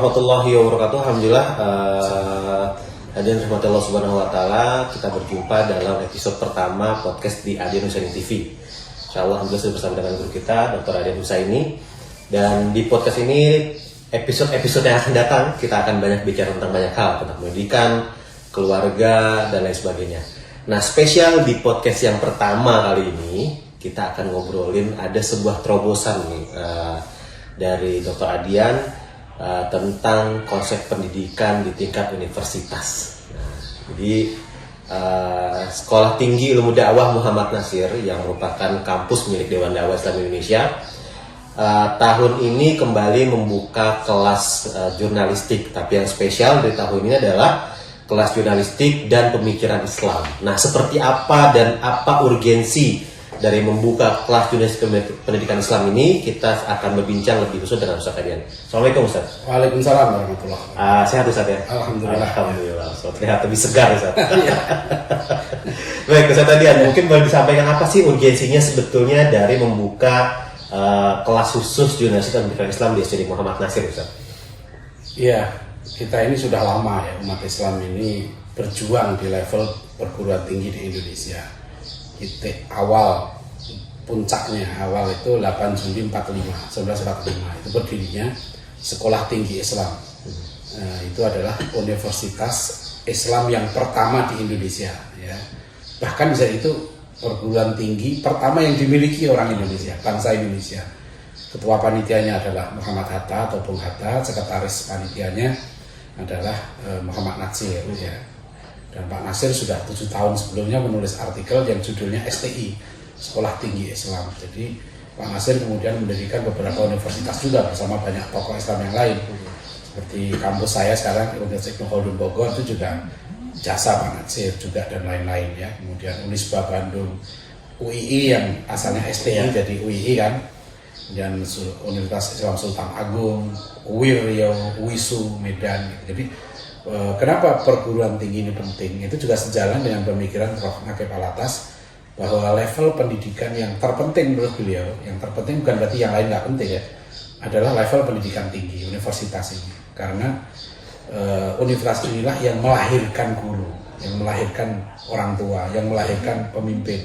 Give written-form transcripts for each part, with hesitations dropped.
warahmatullahi wabarakatuh. Alhamdulillah, hadirin rahmatullah subhanahu wa ta'ala, kita berjumpa dalam episode pertama podcast di Adian Husaini TV. Insyaallah alhamdulillah sudah bersama dengan guru kita Dr. Adian Husaini. Dan di podcast ini, episode yang akan datang, kita akan banyak bicara tentang banyak hal, tentang pendidikan, keluarga, dan lain sebagainya. Nah, spesial di podcast yang pertama kali ini, kita akan ngobrolin ada sebuah terobosan nih dari Dr. Adian tentang konsep pendidikan di tingkat universitas. Nah, jadi Sekolah Tinggi Ilmu Dakwah Muhammad Nasir yang merupakan kampus milik Dewan Dakwah Islam Indonesia tahun ini kembali membuka kelas jurnalistik, tapi yang spesial dari tahun ini adalah kelas jurnalistik dan pemikiran Islam. Nah, seperti apa dan apa urgensi dari membuka kelas jurnalistik pendidikan Islam ini, kita akan berbincang lebih khusus dengan Ustaz Adian. Assalamualaikum Ustaz. Waalaikumsalam warahmatullahi wabarakatuh. Sehat Ustaz ya? Alhamdulillah. Alhamdulillah. Terlihat lebih segar Ustaz. Baik Ustaz Adian, mungkin boleh disampaikan apa sih urgensinya sebetulnya dari membuka kelas khusus jurnalistik dan pendidikan Islam di SD Muhammad Nasir Ustaz? Iya, kita ini sudah lama ya, umat Islam ini berjuang di level perguruan tinggi di Indonesia. Titik awal puncaknya itu 8 Juli 1945 itu berdirinya Sekolah Tinggi Islam. Itu adalah universitas Islam yang pertama di Indonesia ya. Bahkan bisa itu perguruan tinggi pertama yang dimiliki orang Indonesia, bangsa Indonesia. Ketua panitianya adalah Muhammad Hatta atau Bung Hatta, sekretaris panitianya adalah Muhammad Nasir ya. Dan Pak Nasir sudah 7 tahun sebelumnya menulis artikel yang judulnya STI, Sekolah Tinggi Islam. Jadi Pak Nasir kemudian mendirikan beberapa universitas juga bersama banyak tokoh Islam yang lain. Seperti kampus saya sekarang, Universitas Ibnu Khaldun Bogor, itu juga jasa Pak Nasir juga dan lain-lain ya. Kemudian Unisba Bandung, UII yang asalnya STI jadi UII kan. Kemudian Universitas Islam Sultan Agung, UIR Riau, UISU Medan. Jadi kenapa perguruan tinggi ini penting? Itu juga sejalan dengan pemikiran Prof. Nakib Alatas bahwa level pendidikan yang terpenting menurut beliau, yang terpenting bukan berarti yang lain nggak penting ya, adalah level pendidikan tinggi, universitas ini. Karena universitas inilah yang melahirkan guru, yang melahirkan orang tua, yang melahirkan pemimpin.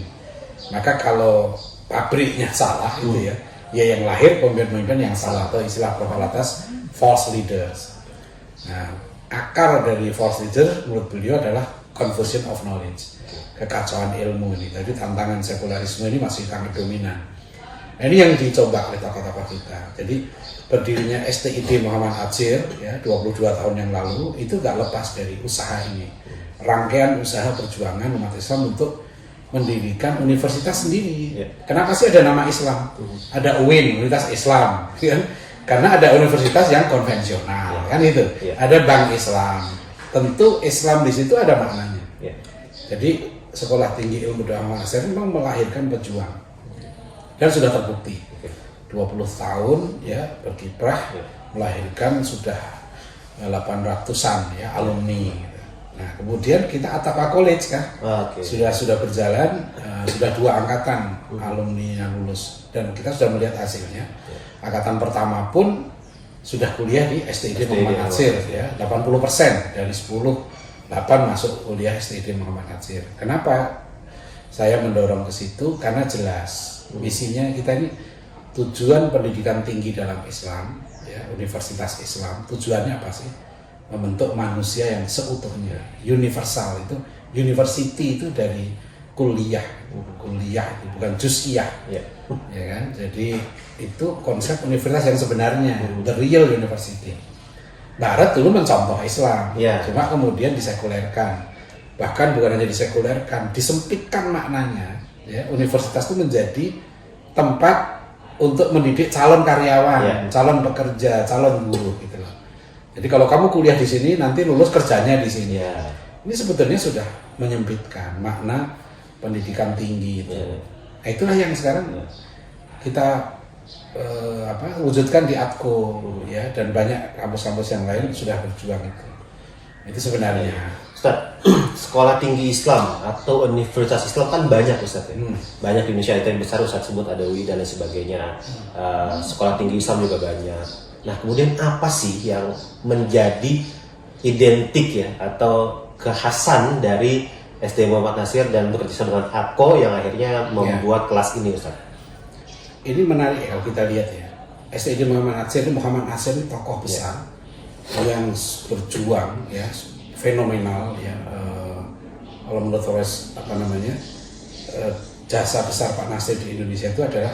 Maka kalau pabriknya salah itu ya yang lahir pemimpin-pemimpin yang salah, atau istilah Prof. Alatas false leaders. Nah, akar dari false leader menurut beliau adalah confusion of knowledge, kekacauan ilmu ini. Jadi tantangan sekularisme ini masih sangat dominan. Nah, ini yang dicoba oleh tokoh-tokoh kita. Jadi berdirinya STID Muhammad Nasir ya 22 tahun yang lalu itu gak lepas dari usaha ini. Rangkaian usaha perjuangan umat Islam untuk mendirikan universitas sendiri. Kenapa sih ada nama Islam? Ada UIN, Universitas Islam, kan? Karena ada universitas yang konvensional, kan itu. Ada Bank Islam. Tentu Islam di situ ada maknanya. Jadi Sekolah Tinggi Ilmu Dakwah Nasir memang melahirkan pejuang. Dan sudah terbukti. 20 tahun ya berkiprah, melahirkan sudah 800-an ya alumni. Nah, kemudian kita Atapa College kan. Sudah berjalan, sudah 2 angkatan alumni yang lulus, dan kita sudah melihat hasilnya. Angkatan pertama pun sudah kuliah di STID Muhammad Nasir ya, 80% dari 10 8 masuk kuliah STID Muhammad Nasir. Kenapa saya mendorong ke situ? Karena jelas misinya kita ini tujuan pendidikan tinggi dalam Islam ya, universitas Islam. Tujuannya apa sih? Membentuk manusia yang seutuhnya, universal. Itu university itu dari kuliah itu bukan juz'iyah ya kan. Jadi itu konsep universitas yang sebenarnya, the real university. Barat dulu mencontoh Islam, cuma kemudian disekulerkan. Bahkan bukan hanya disekulerkan, disempitkan maknanya ya. Universitas itu menjadi tempat untuk mendidik calon karyawan, calon pekerja, calon guru gitu loh. Jadi kalau kamu kuliah di sini, nanti lulus kerjanya di sini. Ini sebetulnya sudah menyempitkan makna pendidikan tinggi itu. Nah, itulah yang sekarang kita wujudkan di ADKO ya, dan banyak kampus-kampus yang lain sudah berjuang itu. Itu sebenarnya. Ustaz, Sekolah Tinggi Islam atau Universitas Islam kan banyak Ustaz ya. Banyak di Indonesia, itu yang besar Ustaz sebut ada UI dan lain sebagainya. Sekolah Tinggi Islam juga banyak. Nah, kemudian apa sih yang menjadi identik ya atau kekhasan dari SD Muhammad Natsir dan bekerja sama dengan ADCO yang akhirnya membuat kelas ini, Ustaz? Ini menarik ya kalau kita lihat ya. STID Muhammad Natsir ini tokoh besar yang berjuang ya, fenomenal ya. Kalau menurut Flores jasa besar Pak Natsir di Indonesia itu adalah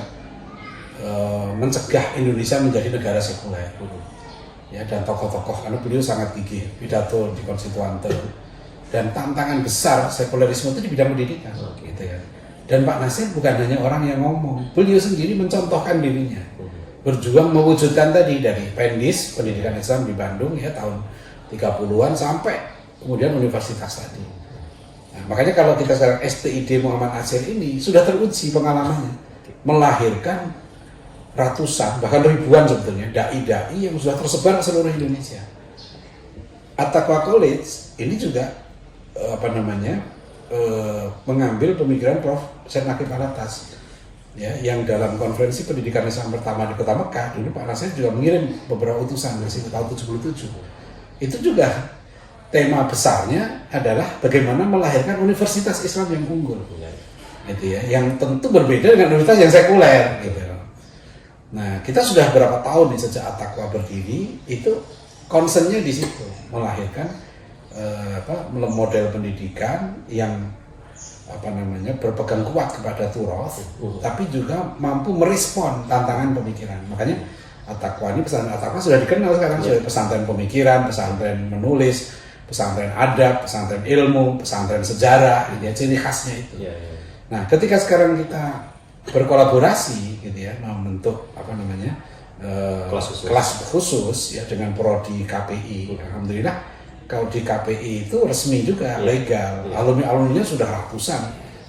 mencegah Indonesia menjadi negara sekuler. Ya, dan tokoh-tokoh karena beliau sangat gigih pidato di konstituante, dan tantangan besar sekulerisme itu di bidang pendidikan gitu ya. Dan Pak Natsir bukan hanya orang yang ngomong, beliau sendiri mencontohkan dirinya berjuang mewujudkan tadi dari Pendis pendidikan Islam di Bandung ya tahun 30-an sampai kemudian universitas tadi. Nah, makanya kalau kita sekarang STID Muhammad Natsir ini sudah teruji pengalamannya melahirkan ratusan bahkan ribuan sebetulnya dai-dai yang sudah tersebar ke seluruh Indonesia. At-Taqwa College ini juga mengambil pemikiran Prof. Syed Naqib Alatas ya, yang dalam konferensi pendidikan Islam pertama di Kota Mekah dulu Pak Natsir juga mengirim beberapa utusan dari tahun 77. Itu juga tema besarnya adalah bagaimana melahirkan universitas Islam yang unggul gitu ya, yang tentu berbeda dengan universitas yang sekuler gitu. Nah, kita sudah berapa tahun nih sejak At-Taqwa berdiri, itu concernnya di situ, melahirkan model pendidikan yang berpegang kuat kepada turoth, tapi juga mampu merespon tantangan pemikiran. Makanya At-Taqwa ini, pesantren At-Taqwa sudah dikenal sekarang sebagai pesantren pemikiran, pesantren menulis, pesantren adab, pesantren ilmu, pesantren sejarah, gitu ya, ciri khasnya itu. Nah, ketika sekarang kita berkolaborasi gitu ya, membentuk kelas khusus ya dengan prodi KPI. Alhamdulillah kalau di KPI itu resmi juga legal. Alumni-alumninya sudah ratusan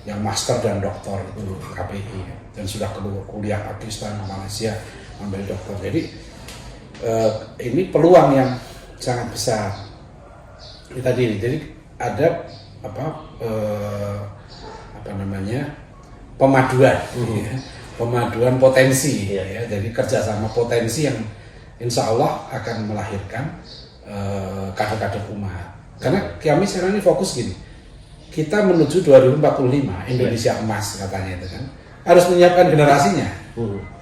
yang master dan doktor itu KPI dan sudah kuliah Pakistan, Malaysia ambil doktor. Jadi ini peluang yang sangat besar. Jadi ada pemaduan, pemaduan potensi, ya. Jadi kerjasama potensi yang insya Allah akan melahirkan kader-kader umat. Karena kami sekarang ini fokus gini, kita menuju 2045 Indonesia emas katanya itu kan, harus menyiapkan generasinya.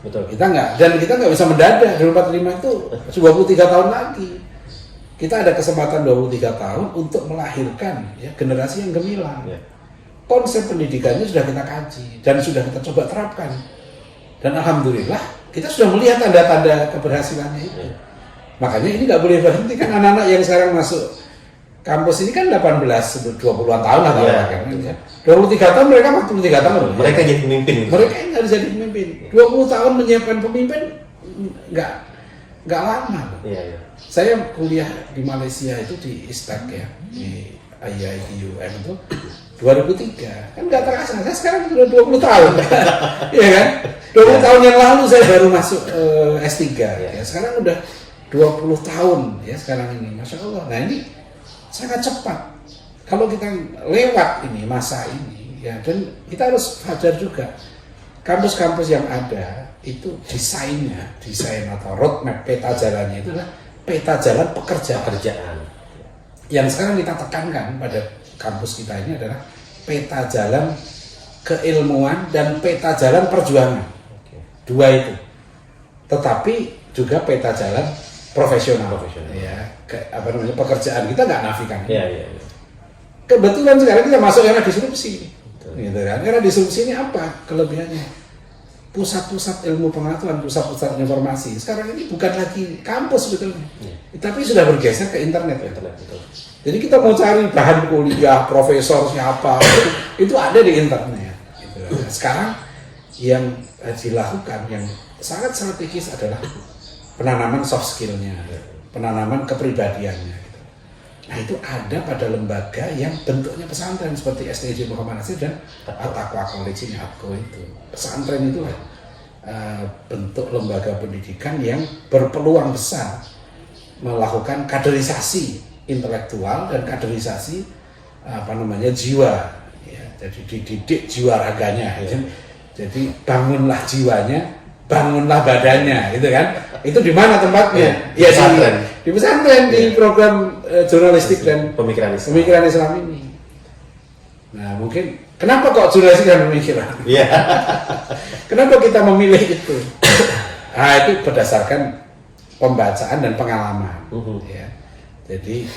Betul. Kita nggak bisa mendadak. 2045 itu 23 tahun lagi. Kita ada kesempatan 23 tahun untuk melahirkan ya, generasi yang gemilang. Konsep pendidikannya sudah kita kaji dan sudah kita coba terapkan, dan alhamdulillah kita sudah melihat tanda-tanda keberhasilannya itu. Makanya ini nggak boleh berhenti kan, anak-anak yang sekarang masuk kampus ini kan 18-20an tahun lah kan, 23 tahun mereka 43 tahun mereka jadi pemimpin. Mereka yang harus jadi pemimpin. 20 tahun menyiapkan pemimpin nggak lama. Saya kuliah di Malaysia itu di ISTAC ya, di IAIUM itu 2003, kan nggak terasa, saya sekarang sudah 20 tahun ya kan, 20 tahun yang lalu saya baru masuk S3 ya, sekarang udah 20 tahun ya sekarang ini, Masya Allah. Nah ini sangat cepat kalau kita lewat ini masa ini ya, dan kita harus sadar juga kampus-kampus yang ada itu desain atau roadmap peta jalannya itu adalah peta jalan pekerjaan. Yang sekarang kita tekankan pada kampus kita ini adalah peta jalan keilmuan dan peta jalan perjuangan. Dua itu. Tetapi juga peta jalan profesional. Ya, pekerjaan kita nggak nafikan. Kebetulan sekarang kita masuk era disrupsi. Gitu kan. Era disrupsi ini apa kelebihannya? Pusat-pusat ilmu pengetahuan, pusat-pusat informasi sekarang ini bukan lagi kampus sebetulnya, tapi sudah bergeser ke internet. Jadi kita mau cari bahan kuliah, profesor siapa, itu ada di internet. Gitu. Sekarang yang dilakukan yang sangat strategis adalah penanaman soft skill-nya, penanaman kepribadiannya. Gitu. Nah itu ada pada lembaga yang bentuknya pesantren seperti STID Muhammad Natsir dan At-Taqwa College ini, ADCO itu. Pesantren itu bentuk lembaga pendidikan yang berpeluang besar melakukan kaderisasi intelektual dan kaderisasi jiwa. Ya, jadi dididik jiwa raganya. Jadi bangunlah jiwanya bangunlah badannya, gitu kan? Itu di mana tempatnya? Ya, di pesantren, di program jurnalistik dan pemikiran Islam ini. Nah, mungkin kenapa kok jurnalistik dan pemikiran? Iya. Kenapa kita memilih itu? Nah, itu berdasarkan pembacaan dan pengalaman. Ya. Jadi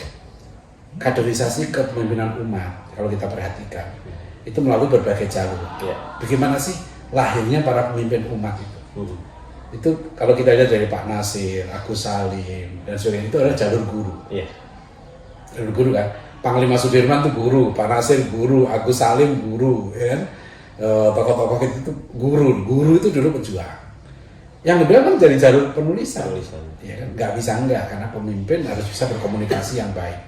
kaderisasi kepemimpinan umat, kalau kita perhatikan, itu melalui berbagai jalur. Ya. Bagaimana sih lahirnya para pemimpin umat itu? Itu kalau kita lihat dari Pak Nasir, Agus Salim, dan sebagainya, itu adalah jalur guru. Yeah. Jalur guru kan. Panglima Sudirman itu guru, Pak Nasir guru, Agus Salim guru, ya kan. Tokoh-tokoh itu guru. Guru itu dulu pejuang. Yang kedua kan dari jalur penulisan. Ya kan, nggak bisa enggak, karena pemimpin harus bisa berkomunikasi yang baik.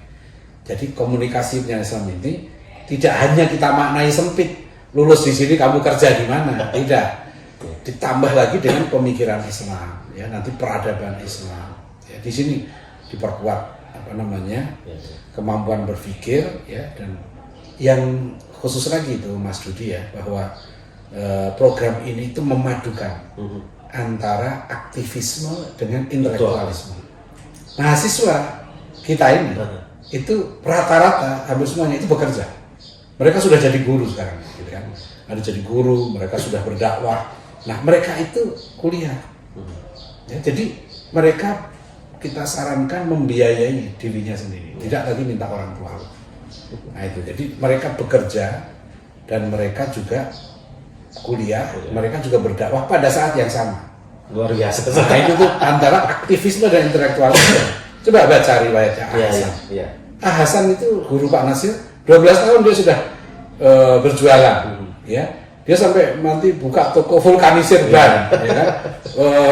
Jadi komunikasi pendidikan Islam ini tidak hanya kita maknai sempit, lulus di sini kamu kerja di mana, tidak. Ditambah lagi dengan pemikiran Islam, ya nanti peradaban Islam. Ya, di sini diperkuat kemampuan berpikir, ya, dan yang khusus lagi itu Mas Dudi ya, bahwa program ini itu memadukan antara aktivisme dengan intelektualisme. Mahasiswa kita ini itu rata-rata hampir semuanya itu bekerja. Mereka sudah jadi guru sekarang, gitu kan? Ada jadi guru, mereka sudah berdakwah. Nah, mereka itu kuliah. Ya, jadi mereka kita sarankan membiayai dirinya sendiri, tidak lagi minta orang tua. Nah itu, jadi mereka bekerja dan mereka juga kuliah, mereka juga berdakwah pada saat yang sama. Luar biasa. Nah itu tuh antara aktivisme dan intelektualisme. Coba baca riwayatnya Hasan. Iya. Hasan itu guru Pak Nasir, 12 tahun dia sudah berjualan, ya. Dia sampai nanti buka toko vulkanisir ban, ya kan?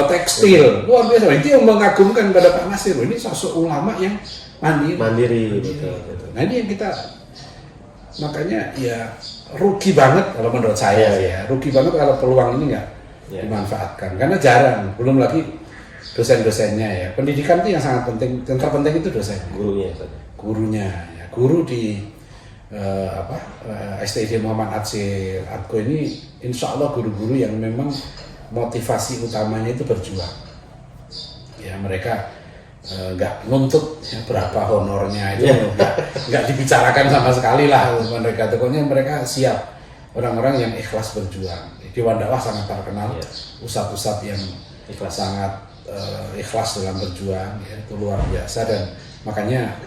Tekstil, luar biasa. Itu yang mengagumkan pada Pak Nasir. Ini sosok ulama yang mandiri. Betul. Nah ini yang kita, makanya ya rugi banget kalau menurut saya ya. Rugi banget kalau peluang ini nggak dimanfaatkan. Karena jarang, belum lagi dosen-dosennya ya. Pendidikan itu yang sangat penting, yang terpenting itu dosennya. Gurunya. Ya. Guru di STID Muhammad Atko ini insya Allah guru-guru yang memang motivasi utamanya itu berjuang. Ya mereka nggak nuntut ya, berapa honornya itu nggak dibicarakan sama sekali lah mereka. Pokoknya mereka siap, orang-orang yang ikhlas berjuang. Di Wandawah sangat terkenal ustadz-ustadz yang sangat ikhlas dalam berjuang, ya, itu luar biasa, dan makanya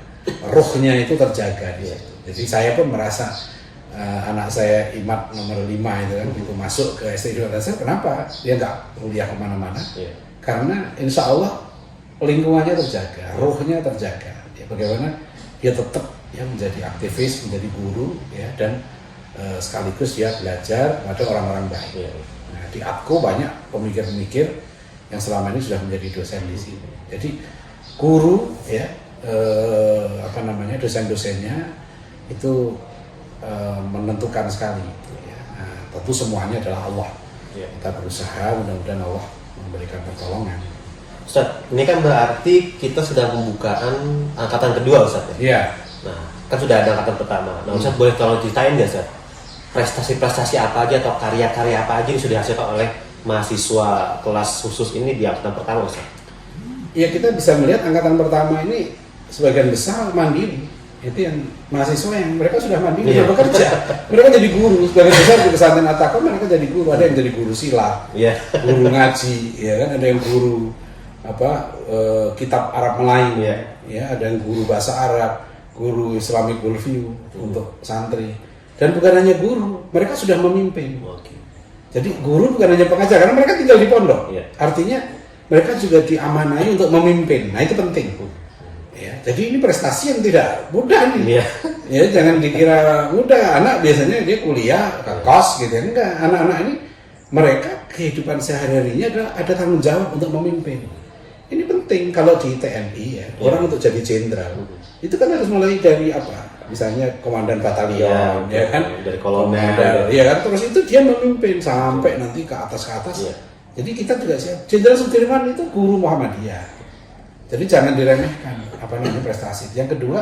ruhnya itu terjaga di situ. Jadi saya pun merasa anak saya Imad nomor 5 itu kan itu masuk ke STID Dasar, kenapa dia nggak kuliah kemana-mana? Karena insya Allah lingkungannya terjaga, ruhnya terjaga. Ya, bagaimana dia tetap ya menjadi aktivis, menjadi guru, ya, dan sekaligus dia belajar pada orang-orang baik. Nah, di Atko banyak pemikir-pemikir yang selama ini sudah menjadi dosen di sini. Jadi guru ya dosen-dosennya itu menentukan sekali. Ya. Nah, tentu semuanya adalah Allah. Kita berusaha, mudah-mudahan Allah memberikan pertolongan. Ustaz, ini kan berarti kita sudah pembukaan angkatan kedua, Ustaz ya? Iya. Nah, kan sudah ada angkatan pertama. Nah, Ustaz boleh tolong ceritain nggak, Ustaz? Prestasi-prestasi apa aja atau karya-karya apa aja yang sudah dihasilkan oleh mahasiswa kelas khusus ini di angkatan pertama, Ustaz? Ya, kita bisa melihat angkatan pertama ini sebagian besar mandiri. Itu yang mahasiswa yang mereka sudah mandiri, sudah bekerja. Mereka jadi guru, sebagian besar di pesantren At-Taqwa mereka jadi guru. Ada yang jadi guru silat, guru ngaji, ya kan, ada yang guru kitab Arab Melayu, ya, ada yang guru bahasa Arab, guru Islamic worldview untuk santri. Dan bukan hanya guru, mereka sudah memimpin. Jadi guru bukan hanya pengajar, karena mereka tinggal di pondok. Artinya mereka juga diamanai untuk memimpin. Nah itu penting. Ya, jadi ini prestasi yang tidak mudah nih. Ya, jangan dikira mudah. Anak biasanya dia kuliah ke kos gitu, enggak. Anak-anak ini mereka kehidupan sehari-harinya adalah ada tanggung jawab untuk memimpin. Ini penting kalau di TNI ya, orang untuk jadi jenderal. Itu kan harus mulai dari apa? Misalnya komandan batalion, ya kan? Dari kolonel, ya kan? Terus itu dia memimpin sampai nanti ke atas. Jadi kita juga siap. Jenderal Sudirman itu guru Muhammadiyah. Jadi jangan diremehkan prestasi. Yang kedua,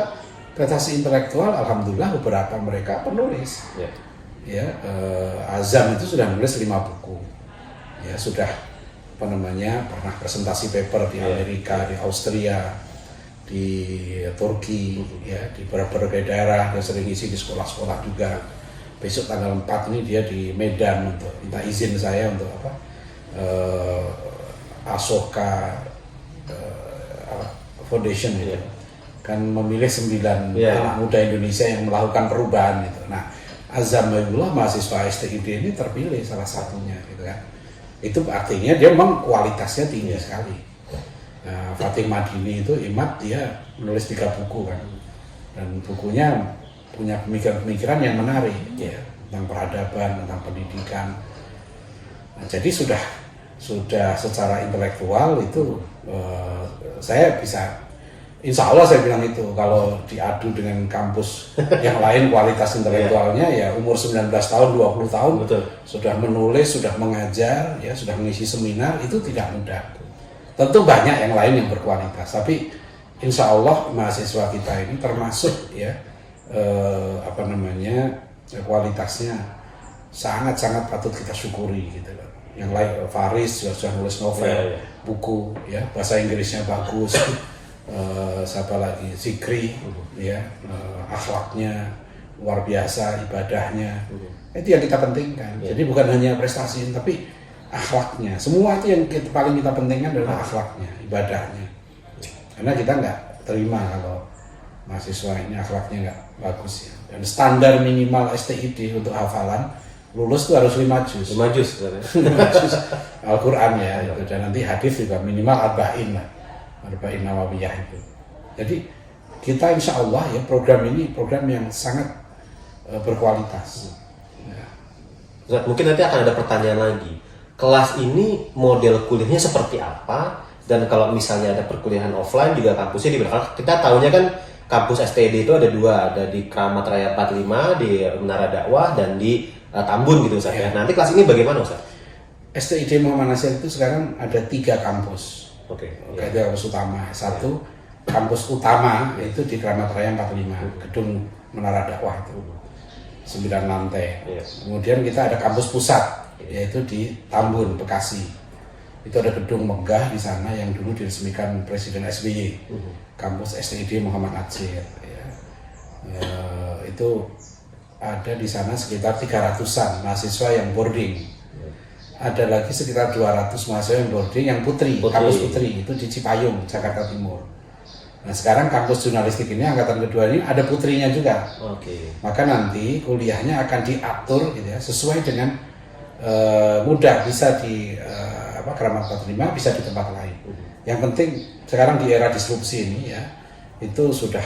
prestasi intelektual, alhamdulillah beberapa mereka penulis. Azam itu sudah menulis 5 buku. Ya sudah pernah presentasi paper di Amerika, di Austria, di Turki, ya, di berbagai daerah, dan sering isi di sekolah-sekolah juga. Besok tanggal 4 ini dia di Medan untuk minta izin saya untuk Asoka Foundation itu kan memilih 9 anak muda Indonesia yang melakukan perubahan itu. Nah, Azam Baibullah mahasiswa STID ini terpilih salah satunya gitu kan. Itu artinya dia memang kualitasnya tinggi sekali. Nah, Fatih Madini itu Imad dia menulis 3 buku kan, dan bukunya punya pemikiran-pemikiran yang menarik ya, tentang peradaban, tentang pendidikan. Nah, jadi sudah secara intelektual itu saya bisa, insya Allah saya bilang itu, kalau diadu dengan kampus yang lain kualitas intelektualnya ya umur 19 tahun, 20 tahun Betul. sudah menulis, sudah mengajar, ya sudah mengisi seminar, itu tidak mudah. Tentu banyak yang lain yang berkualitas, tapi insya Allah mahasiswa kita ini termasuk ya kualitasnya sangat-sangat patut kita syukuri gitu loh. Yang lain Faris sudah nulis novel, buku ya, bahasa Inggrisnya bagus. Siapa lagi, Zikri ya, akhlaknya luar biasa, ibadahnya itu yang kita pentingkan. Jadi bukan hanya prestasi tapi akhlaknya, semua itu yang paling kita pentingkan adalah akhlaknya, ibadahnya. Karena kita nggak terima kalau mahasiswa ini akhlaknya nggak bagus ya. Dan standar minimal STID untuk hafalan lulus itu harus 5 juz. 5 juz Al-Quran ya, itu. Dan nanti hadis juga minimal arba'in nawawiyah itu. Jadi kita insya Allah ya, program ini program yang sangat berkualitas. Ya. Mungkin nanti akan ada pertanyaan lagi. Kelas ini model kuliahnya seperti apa? Dan kalau misalnya ada perkuliahan offline juga kampusnya di belakang. Kita tahunya kan kampus STID itu ada 2, ada di Kramat Raya 45, di Menara Dakwah, dan di Tambun gitu Ustaz. Ya. Nanti kelas ini bagaimana Ustaz? STID Muhammad Nasir itu sekarang ada 3 kampus. Kampus utama. Satu kampus utama itu di Kramat Raya 45, gedung Menara Dakwah itu 9 lantai. Kemudian kita ada kampus pusat, yaitu di Tambun, Bekasi. Itu ada gedung megah di sana yang dulu diresmikan Presiden SBY, kampus STID Muhammad Nasir. Itu ada di sana sekitar 300-an mahasiswa yang boarding. Ada lagi sekitar 200 mahasiswa yang boarding yang putri, kampus putri itu di Cipayung, Jakarta Timur. Nah sekarang kampus jurnalistik ini angkatan kedua ini ada putrinya juga. Maka nanti kuliahnya akan diatur gitu ya, sesuai dengan mudah, bisa di Kramat 45, bisa di tempat lain. Yang penting sekarang di era disrupsi ini ya, itu sudah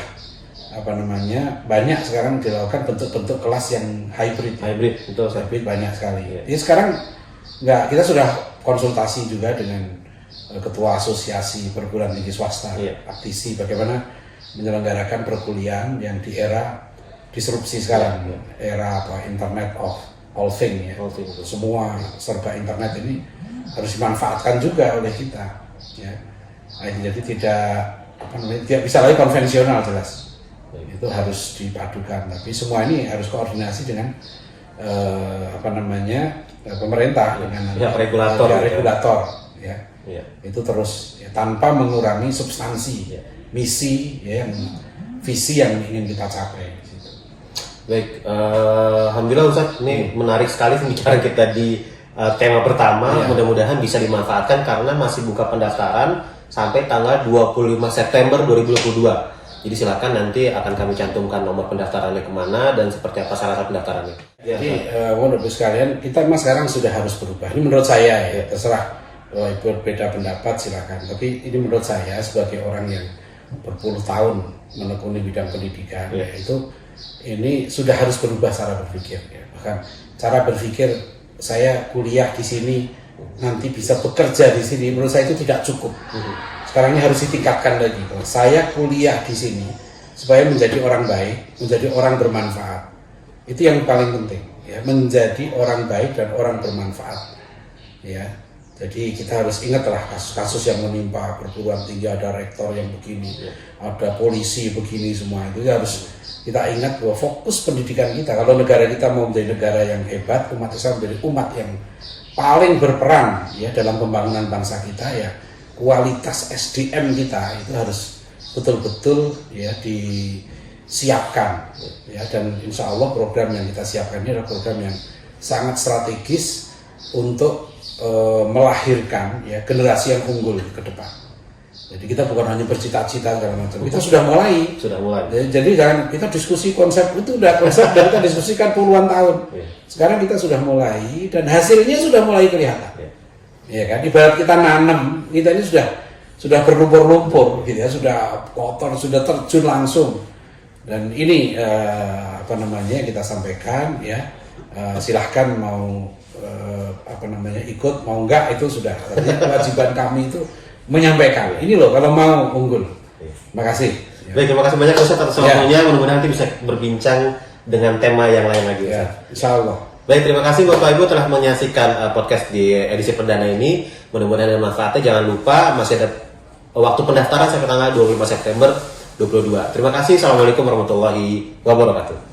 banyak sekarang dilakukan bentuk-bentuk kelas yang hybrid. Hybrid banyak sekali. Jadi sekarang kita sudah konsultasi juga dengan ketua asosiasi perguruan tinggi swasta, Aktisi, bagaimana menyelenggarakan perkuliahan yang di era disrupsi sekarang, era internet of all things ya. Semua serba internet ini harus dimanfaatkan juga oleh kita ya. Jadi tidak bisa lagi konvensional, jelas. Itu harus dipadukan, tapi semua ini harus koordinasi dengan pemerintah, dengan regulator ya. Itu terus ya, tanpa mengurangi substansi, misi ya, visi yang ingin kita capai. Baik, alhamdulillah Ustaz, ini menarik sekali pembicaraan kita di tema pertama. Mudah-mudahan bisa dimanfaatkan karena masih buka pendaftaran sampai tanggal 25 September 2022. Jadi silakan, nanti akan kami cantumkan nomor pendaftarannya kemana dan seperti apa syarat pendaftarannya. Jadi Bapak sekalian, kita memang sekarang sudah harus berubah. Ini menurut saya ya, terserah kalau Ibu berbeda pendapat silakan. Tapi ini menurut saya sebagai orang yang berpuluh tahun menekuni bidang pendidikan, itu ini sudah harus berubah cara berpikir. Ya. Bahkan cara berpikir saya kuliah di sini nanti bisa bekerja di sini, menurut saya itu tidak cukup. Sekarang ini harus ditingkatkan lagi. Saya kuliah di sini supaya menjadi orang baik, menjadi orang bermanfaat. Itu yang paling penting, ya, menjadi orang baik dan orang bermanfaat. Ya, jadi kita harus ingatlah kasus-kasus yang menimpa perguruan tinggi, ada rektor yang begini, ada polisi begini, semua itu harus kita ingat bahwa fokus pendidikan kita. Kalau negara kita mau menjadi negara yang hebat, umat Islam menjadi umat yang paling berperan ya dalam pembangunan bangsa kita ya kualitas SDM kita itu harus betul-betul ya disiapkan ya, dan insya Allah program yang kita siapkan ini adalah program yang sangat strategis untuk melahirkan ya generasi yang unggul ke depan. Jadi kita bukan hanya bercita-cita segala macam, kita sudah mulai. Jadi jangan kita diskusi konsep itu udah konsep dan kita diskusikan puluhan tahun. Sekarang kita sudah mulai dan hasilnya sudah mulai kelihatan. Ya kan, ibarat kita nanam, kita ini sudah berlumpur-lumpur gitu ya, sudah kotor, sudah terjun langsung. Dan ini kita sampaikan ya, silahkan mau ikut, mau enggak itu sudah. Artinya kewajiban kami itu menyampaikan. Ini loh kalau mau unggul. Terima kasih. Baik, terima kasih banyak Ustaz atas waktunya. Mudah-mudahan nanti bisa berbincang dengan tema yang lain lagi. Ya, insya Allah. Baik, terima kasih Bapak Ibu telah menyaksikan podcast di edisi perdana ini. Mudah-mudahan ada manfaatnya. Jangan lupa masih ada waktu pendaftaran sampai tanggal 25 September 2022. Terima kasih. Assalamualaikum warahmatullahi wabarakatuh.